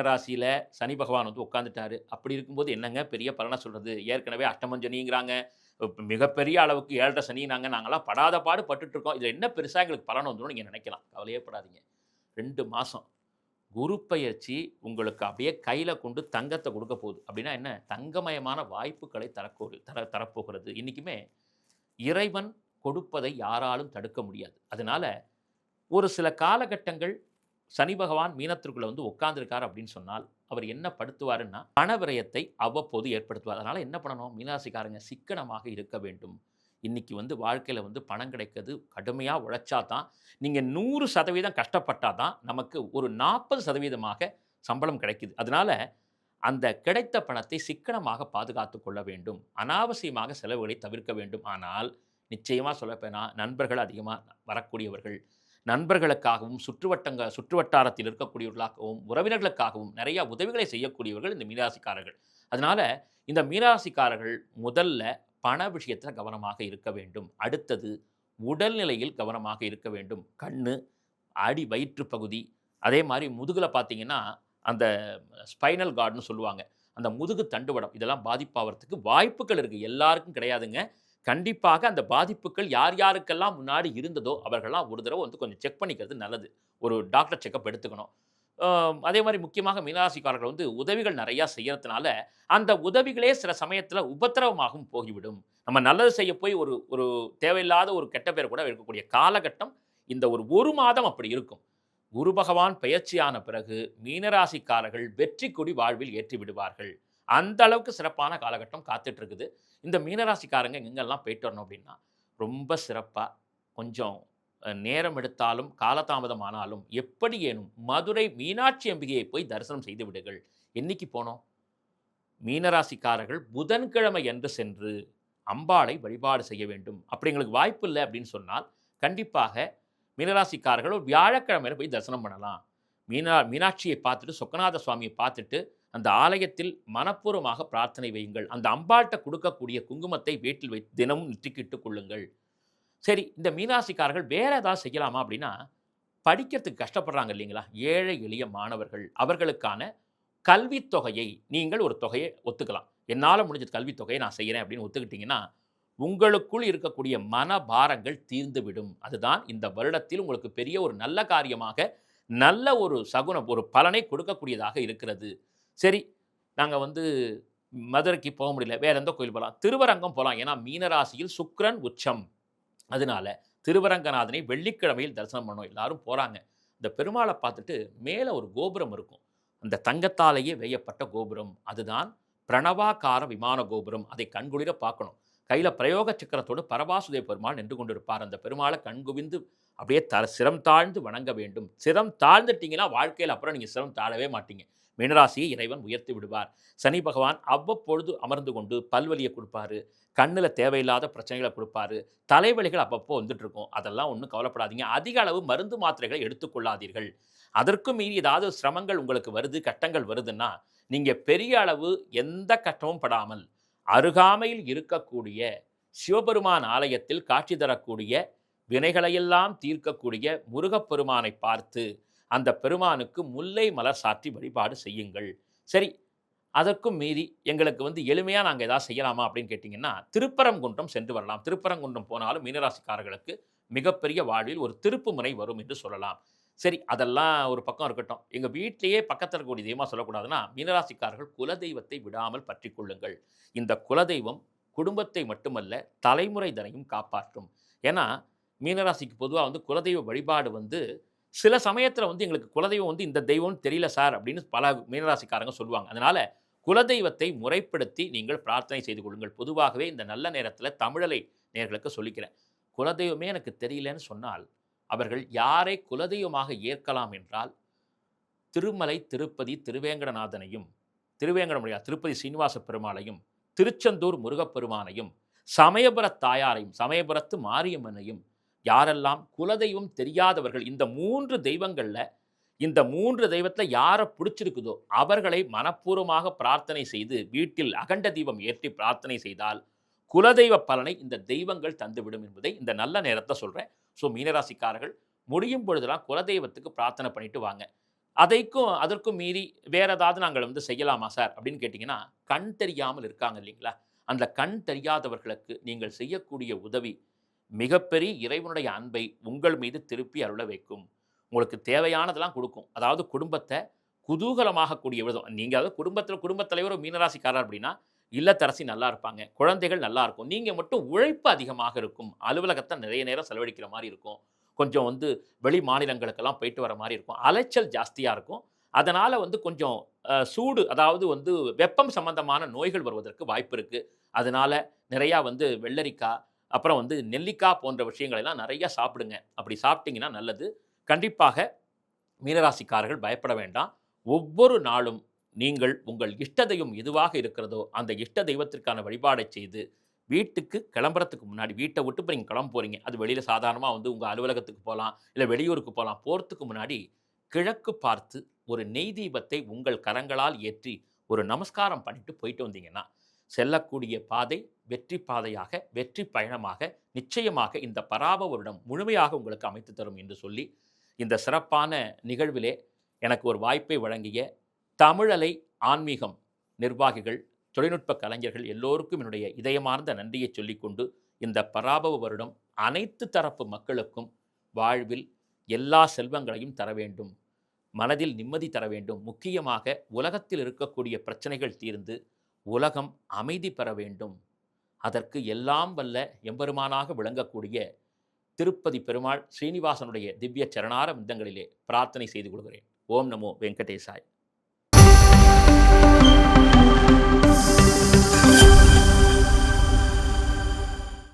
மீனராசியில் சனி பகவான் வந்து உட்காந்துட்டாரு. அப்படி இருக்கும்போது என்னங்க பெரிய பலனை சொல்கிறது? ஏற்கனவே அஷ்டமஞ்சனிங்கிறாங்க, மிகப்பெரிய அளவுக்கு 7.5 சனினாங்க. நாங்கள்லாம் படாத பாடு பட்டுட்ருக்கோம். இதில் என்ன பெருசாக எங்களுக்கு பலன் வந்துடும் நீங்கள் நினைக்கலாம். கவலையே படாதீங்க. 2 மாதம் குரு பெயர்ச்சி உங்களுக்கு அப்படியே கையில் கொண்டு தங்கத்தை கொடுக்க போகுது. அப்படின்னா என்ன? தங்கமயமான வாய்ப்புகளை தரப்போகிறது. இன்றைக்குமே இறைவன் கொடுப்பதை யாராலும் தடுக்க முடியாது. அதனால் ஒரு சில காலகட்டங்கள் சனி பகவான் மீனத்திற்குள்ள வந்து உட்கார்ந்திருக்கார் அப்படின்னு சொன்னால், அவர் என்ன படுத்துவாருன்னா, பண விரயத்தை அவ்வப்போது ஏற்படுத்துவார். அதனால என்ன பண்ணணும்? மீனராசிக்காரங்க சிக்கனமாக இருக்க வேண்டும். இன்னைக்கு வந்து வாழ்க்கையில வந்து பணம் கிடைக்கிறது கடுமையா உழைச்சா தான், நீங்க 100% கஷ்டப்பட்டா தான் நமக்கு ஒரு 40% சம்பளம் கிடைக்குது. அதனால அந்த கிடைத்த பணத்தை சிக்கனமாக பாதுகாத்துக் கொள்ள வேண்டும். அனாவசியமாக செலவுகளை தவிர்க்க வேண்டும். ஆனால் நிச்சயமா சொல்லப்போனா நண்பர்கள் அதிகமா வரக்கூடியவர்கள், நண்பர்களுக்காகவும் சுற்றுவட்டாரத்தில் இருக்கக்கூடியவர்களாகவும், உறவினர்களுக்காகவும் நிறைய உதவிகளை செய்யக்கூடியவர்கள் இந்த மீனராசிக்காரர்கள். அதனால இந்த மீனராசிக்காரர்கள் முதல்ல பண விஷயத்துல கவனமாக இருக்க வேண்டும். அடுத்தது உடல்நிலையில் கவனமாக இருக்க வேண்டும். கண்ணு, அடி வயிற்று பகுதி, அதே மாரி முதுகுல பார்த்தீங்கன்னா, அந்த ஸ்பைனல் கார்ட்ன்னு சொல்லுவாங்க. அந்த முதுகு தண்டுவடம் இதெல்லாம் பாதிப்பாவறதுக்கு வாய்ப்புகள் இருக்கு. எல்லாருக்கும் கிடையாதுங்க. கண்டிப்பாக அந்த பாதிப்புகள் யார் யாருக்கெல்லாம் முன்னாடி இருந்ததோ, அவர்கள்லாம் ஒரு தடவ வந்து கொஞ்சம் செக் பண்ணிக்கிறது நல்லது. ஒரு டாக்டர் செக்கப் எடுத்துக்கணும். அதே மாரி முக்கியமாக மீனராசிக்காரர்கள் வந்து உதவிகள் நெறையா செய்யறதுனால, அந்த உதவிகளே சில சமயத்தில உபத்திரவமாகவும் போகிவிடும். நம்ம நல்லது செய்ய போய் ஒரு ஒரு தேவையில்லாத ஒரு கெட்ட பேர் கூட இருக்கக்கூடிய காலகட்டம் இந்த ஒரு 1 மாதம் அப்படி இருக்கும். குரு பகவான் பெயர்ச்சியான பிறகு மீனராசிக்காரர்கள் வெற்றி கொடி வாழ்வில் ஏற்றி விடுவார்கள். அந்த அளவுக்கு சிறப்பான காலகட்டம் காத்துட்டு இருக்குது. இந்த மீனராசிக்காரங்க எங்கெல்லாம் போயிட்டு வரணும் அப்படின்னா, ரொம்ப சிறப்பா கொஞ்சம் நேரம் எடுத்தாலும், காலதாமதம் ஆனாலும் எப்படியேனும் மதுரை மீனாட்சி அம்பிகையை போய் தரிசனம் செய்து விடுங்கள். என்னைக்கு போனோம்? மீனராசிக்காரர்கள் புதன்கிழமை அன்று சென்று அம்பாளை வழிபாடு செய்ய வேண்டும். அப்படி எங்களுக்கு வாய்ப்பு இல்ல அப்படின்னு சொன்னால், கண்டிப்பாக மீனராசிக்காரர்கள் ஒரு வியாழக்கிழமையில போய் தரிசனம் பண்ணலாம். மீனாட்சியை பார்த்துட்டு, சொக்கநாத சுவாமியை பார்த்துட்டு, அந்த ஆலயத்தில் மனப்பூர்வமாக பிரார்த்தனை வையுங்கள். அந்த அம்பாள்ட்ட குடுக்கக்கூடிய குங்குமத்தை வீட்டில் வைத்து தினமும் நெற்றிக்கிட்டுக் கொள்ளுங்கள். சரி, இந்த மீனராசிக்காரர்கள் வேற ஏதாவது செய்யலாமா அப்படின்னா, படிக்கிறதுக்கு கஷ்டப்படுறாங்க இல்லைங்களா? ஏழை எளிய மாணவர்கள். அவர்களுக்கான கல்வித் தொகையை நீங்கள் ஒரு தொகையை ஒத்துக்கலாம். என்னால முடிஞ்ச கல்வித் தொகையை நான் செய்றேன் அப்படின்னு ஒத்துக்கிட்டீங்கன்னா, உங்களுக்குள் இருக்கக்கூடிய மனபாரங்கள் தீர்ந்துவிடும். அதுதான் இந்த வருடத்தில் உங்களுக்கு பெரிய ஒரு நல்ல காரியமாக, நல்ல ஒரு சகுனம், ஒரு பலனை கொடுக்கக்கூடியதாக இருக்கிறது. சரி, நாங்க வந்து மதுரைக்கு போ முடியல. வேற எந்த கோயில் போலாம்? திருவரங்கம் போலாம். ஏன்னா மீனராசியில் சுக்கிரன் உச்சம். அதனால திருவரங்கநாதனை வெள்ளிக்கிழமையில் தரிசனம் பண்ணோம். எல்லாரும் போறாங்க. இந்த பெருமாள பார்த்துட்டு மேல ஒரு கோபுரம் இருக்கும். அந்த தங்கத்தாலேயே வேயப்பட்ட கோபுரம். அதுதான் பிரணவாகார விமான கோபுரம். அதை கண்குளிர பார்க்கணும். கையில பிரயோக சக்கரத்தோடு பரபாசுதேவ பெருமாள் நின்று கொண்டிருப்பார். அந்த பெருமாள கண்குவிந்து அப்படியே சிரம் தாழ்ந்து வணங்க வேண்டும். சிரம் தாழ்ந்துட்டீங்கன்னா வாழ்க்கையில அப்புறம் நீங்க சிரம் தாழவே மாட்டீங்க. மீனராசியை இறைவன் உயர்த்தி விடுவார். சனி பகவான் அவ்வப்பொழுது அமர்ந்து கொண்டு பல்வலிய குடுப்பாரு. கண்ணுல தேவையில்லாத பிரச்சனைகள குடுப்பாரு. தலைவலிகள் அப்பப்போ வந்துட்டு இருக்கும். அதெல்லாம் ஒண்ணும் கவலைப்படாதீங்க. அதிக அளவு மருந்து மாத்திரைகளை எடுத்துக் கொள்ளாதீர்கள். அதற்கும் மீறி ஏதாவது சிரமங்கள் உங்களுக்கு வருது, கஷ்டங்கள் வருதுன்னா, நீங்க பெரிய அளவு எந்த கஷ்டமும் படாமல், அருகாமையில் இருக்கக்கூடிய சிவபெருமான் ஆலயத்தில் காட்சி தரக்கூடிய, வினைகளையெல்லாம் தீர்க்கக்கூடிய முருகப்பெருமானை பார்த்து, அந்த பெருமானுக்கு முல்லை மலர் சாற்றி வழிபாடு செய்யுங்கள். சரி, அதற்கும் மீறி எங்களுக்கு வந்து எளிமையா நாங்க ஏதாவது செய்யலாமா அப்படின்னு கேட்டீங்கன்னா, திருப்பரங்குன்றம் சென்று வரலாம். திருப்பரங்குன்றம் போனாலும் மீனராசிக்காரர்களுக்கு மிகப்பெரிய வாழ்வில் ஒரு திருப்புமுனை வரும் என்று சொல்லலாம். சரி, அதெல்லாம் ஒரு பக்கம் இருக்கட்டும். எங்க வீட்டிலேயே பக்கத்துல இருக்கக்கூடிய தெய்வமா சொல்லக்கூடாதுன்னா, மீனராசிக்காரர்கள் குலதெய்வத்தை விடாமல் பற்றிக் கொள்ளுங்கள். இந்த குலதெய்வம் குடும்பத்தை மட்டுமல்ல, தலைமுறைதனையும் காப்பாற்றும். ஏன்னா, மீனராசிக்கு பொதுவா வந்து குலதெய்வ வழிபாடு வந்து சில சமயத்துல வந்து எங்களுக்கு குலதெய்வம் வந்து இந்த தெய்வம்னு தெரியல சார் அப்படின்னு பல மீனராசிக்காரங்க சொல்லுவாங்க. அதனால குலதெய்வத்தை முறைப்படுத்தி நீங்கள் பிரார்த்தனை செய்து கொள்ளுங்கள். பொதுவாகவே இந்த நல்ல நேரத்தில தமிழலை நேயர்களுக்கு சொல்லிக்கிறேன். குலதெய்வமே எனக்கு தெரியலன்னு சொன்னால், அவர்கள் யாரை குலதெய்வமாக ஏற்கலாம் என்றால், திருமலை திருப்பதி திருவேங்கடநாதனையும், திருப்பதி சீனிவாச பெருமாளையும், திருச்செந்தூர் முருகப்பெருமானையும், சமயபுர தாயாரையும், சமயபுரத்து மாரியம்மனையும், யாரெல்லாம் குலதெய்வம் தெரியாதவர்கள் இந்த 3 தெய்வங்கள்ல இந்த 3 தெய்வத்தில யார பிடிச்சிருக்குதோ, அவர்களை மனப்பூர்வமாக பிரார்த்தனை செய்து, வீட்டில் அகண்ட தீபம் ஏற்றி பிரார்த்தனை செய்தால், குலதெய்வ பலனை இந்த தெய்வங்கள் தந்துவிடும் என்பதை இந்த நல்ல நேரத்தில சொல்றேன். ஸோ மீனராசிக்காரர்கள் முடியும் பொழுதெல்லாம் குலதெய்வத்துக்கு பிரார்த்தனை பண்ணிட்டு வாங்க. அதற்கும் மீறி வேற ஏதாவது நாங்கள் வந்து செய்யலாமா சார் அப்படின்னு கேட்டிங்கன்னா, கண் தெரியாமல் இருக்காங்க இல்லைங்களா? அந்த கண் தெரியாதவர்களுக்கு நீங்கள் செய்யக்கூடிய உதவி மிகப்பெரிய இறைவனுடைய அன்பை உங்கள் மீது திருப்பி அருள வைக்கும். உங்களுக்கு தேவையானதெல்லாம் குடுக்கும். அதாவது குடும்பத்த குதூகலமாகக்கூடிய விதம். நீங்க அதாவது குடும்பத்தில குடும்பத் தலைவர் ஒரு மீனராசிக்காரர் அப்படின்னா, இல்லத்தரசி நல்லா இருப்பாங்க. குழந்தைகள் நல்லா இருக்கும். நீங்க மட்டும் உழைப்பு அதிகமாக இருக்கும். அலுவலகத்த நிறைய நேரம் செலவழிக்கிற மாரி இருக்கும். கொஞ்சம் வந்து வெளி மாநிலங்களுக்கெல்லாம் போயிட்டு வர மாரி இருக்கும். அலைச்சல் ஜாஸ்தியா இருக்கும். அதனால வந்து கொஞ்சம் சூடு அதாவது வந்து வெப்பம் சம்பந்தமான நோய்கள் வருவதற்கு வாய்ப்பு இருக்கு. அதனால நிறையா வந்து வெள்ளரிக்கா, அப்புறம் வந்து நெல்லிக்கா போன்ற விஷயங்களை எல்லாம் நிறைய சாப்பிடுங்க. அப்படி சாப்பிட்டீங்கன்னா நல்லது. கண்டிப்பாக மீனராசிக்காரர்கள் பயப்பட வேண்டாம். ஒவ்வொரு நாளும் நீங்கள் உங்கள் இஷ்ட தெய்வம் எதுவாக இருக்கிறதோ, அந்த இஷ்ட தெய்வத்திற்கான வழிபாடைச் செய்து, வீட்டுக்கு கிளம்புறதுக்கு முன்னாடி வீட்ட விட்டு இப்ப நீங்க கிளம்ப போறீங்க. அது வெளியில சாதாரணமா வந்து உங்க அலுவலகத்துக்கு போலாம், இல்ல வெளியூருக்கு போலாம். போறதுக்கு முன்னாடி கிழக்கு பார்த்து ஒரு நெய் தீபத்தை உங்கள் கரங்களால் ஏற்றி, ஒரு நமஸ்காரம் பண்ணிட்டு போயிட்டு வந்தீங்கன்னா, செல்லக்கூடிய பாதை வெற்றி பாதையாக, வெற்றி பயணமாக, நிச்சயமாக இந்த பராப வருடம் முழுமையாக உங்களுக்கு அமைத்து தரும் என்று சொல்லி, இந்த சிறப்பான நிகழ்விலே எனக்கு ஒரு வாய்ப்பை வழங்கிய தமிழலை ஆன்மீகம் நிர்வாகிகள், தொழில்நுட்ப கலைஞர்கள் எல்லோருக்கும் என்னுடைய இதயமார்ந்த நன்றியை சொல்லிக்கொண்டு, இந்த பராபவ வருடம் அனைத்து தரப்பு மக்களுக்கும் வாழ்வில் எல்லா செல்வங்களையும் தர வேண்டும். மனதில் நிம்மதி தர வேண்டும். முக்கியமாக உலகத்தில் இருக்கக்கூடிய பிரச்சனைகள் தீர்ந்து, உலகம் அமைதி பெற வேண்டும். அதற்கு எல்லாம் வல்ல எம்பெருமானாக விளங்கக்கூடிய திருப்பதி பெருமாள் ஸ்ரீனிவாசனுடைய திவ்ய சரணார விந்தங்களிலே பிரார்த்தனை செய்து கொள்கிறேன். ஓம் நமோ வெங்கடேசாய்.